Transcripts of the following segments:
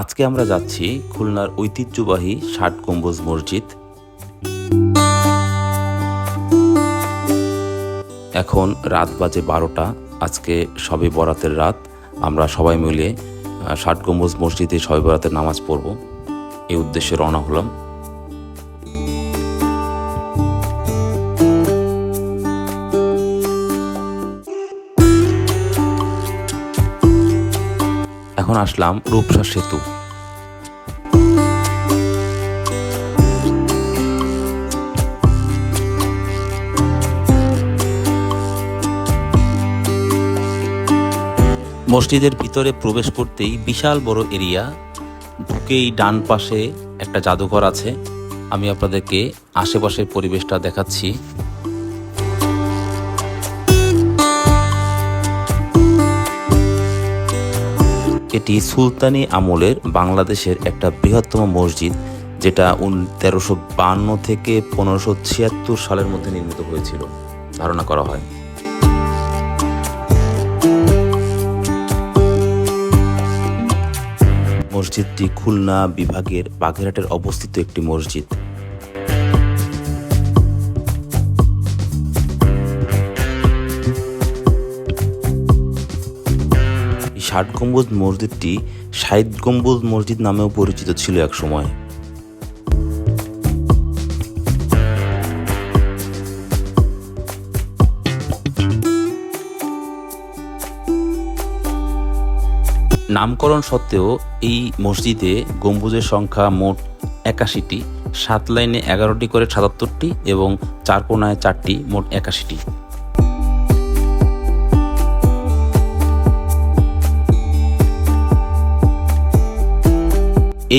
আজকে আমরা যাচ্ছি খুলনার ঐতিহ্যবাহী ৬০ গম্বুজ মসজিদ। এখন রাত বাজে ১২টা। আজকে শবে বরাতের রাত। আমরা সবাই মিলে ৬০ গম্বুজ মসজিদে শবে বরাতের নামাজ পড়ব, এই উদ্দেশ্যে রওনা হলাম। এখন আসলাম রূপসা সেতু। মসজিদের ভিতরে প্রবেশ করতেই বিশাল বড় এরিয়া, ঢুকেই ডান পাশে একটা জাদুঘর আছে। আমি আপনাদেরকে আশেপাশের পরিবেশটা দেখাচ্ছি। এটি সুলতানি আমলের বাংলাদেশের একটা বৃহত্তম মসজিদ, যেটা 1352 থেকে 1576 সালের মধ্যে নির্মিত হয়েছিল ধারণা করা হয়। মসজিদটি খুলনা বিভাগের বাগেরহাটের অবস্থিত একটি মসজিদ। ৬০ গম্বুজ মসজিদটি ৬০ গম্বুজ মসজিদ নামেও পরিচিত ছিল এক সময়। নামকরণ সত্ত্বেও এই মসজিদে গম্বুজের সংখ্যা মোট ৮১টি, ৭ লাইনে ১১টি করে ৭৭টি এবং ৪ কোণায় ৪টি, মোট ৮১টি।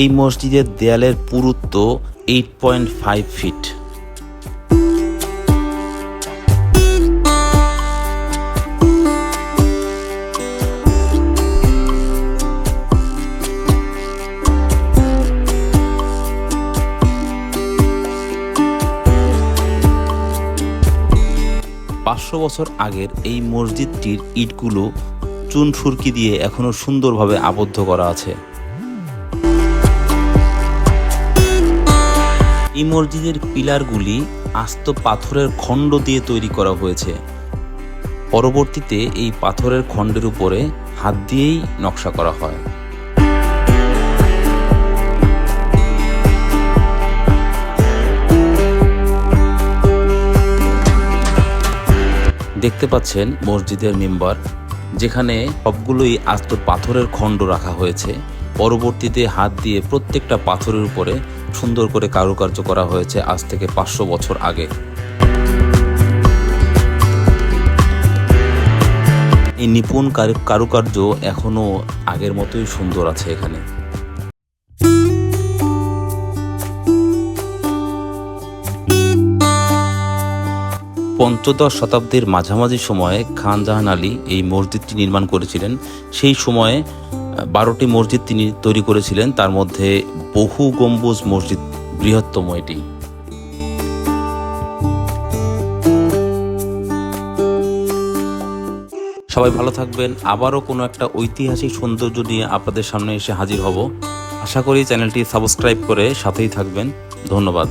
এই মসজিদের দেয়ালের পুরুত্ব ৮.৫ ফিট। পাঁচশো বছর আগের এই মসজিদটির ইটগুলো চুন সুরকি দিয়ে এখনো সুন্দরভাবে আবদ্ধ করা আছে। এই মসজিদের পিলারগুলি আস্ত পাথরের খণ্ড দিয়ে তৈরি করা হয়েছে। পরবর্তীতে এই পাথরের খণ্ডের উপরে হাত দিয়েই নকশা করা হয়। দেখতে পাচ্ছেন মসজিদের মিম্বার, যেখানে সবগুলোই আস্ত পাথরের খণ্ড রাখা হয়েছে। পরবর্তীতে হাত দিয়ে প্রত্যেকটা পাথরের উপরে সুন্দর করে কারুকার্য করা হয়েছে আজ থেকে ৫০০ বছর আগে। এই নিপুণ কারুকার্য এখনো আগের মতোই সুন্দর আছে এখানে। পঞ্চদশ শতাব্দীর মাঝামাঝি সময়ে খান জাহান আলী এই মসজিদটি নির্মাণ করেছিলেন। সেই সময়ে ১২টি মসজিদ তিনি তৈরি করেছিলেন, তার মধ্যে বহু গম্বুজ মসজিদ বৃহত্তম এটি। সবাই ভালো থাকবেন। আবারও কোনো একটা ঐতিহাসিক সৌন্দর্য নিয়ে আপনাদের সামনে এসে হাজির হব। আশা করি চ্যানেলটি সাবস্ক্রাইব করে সাথেই থাকবেন। ধন্যবাদ।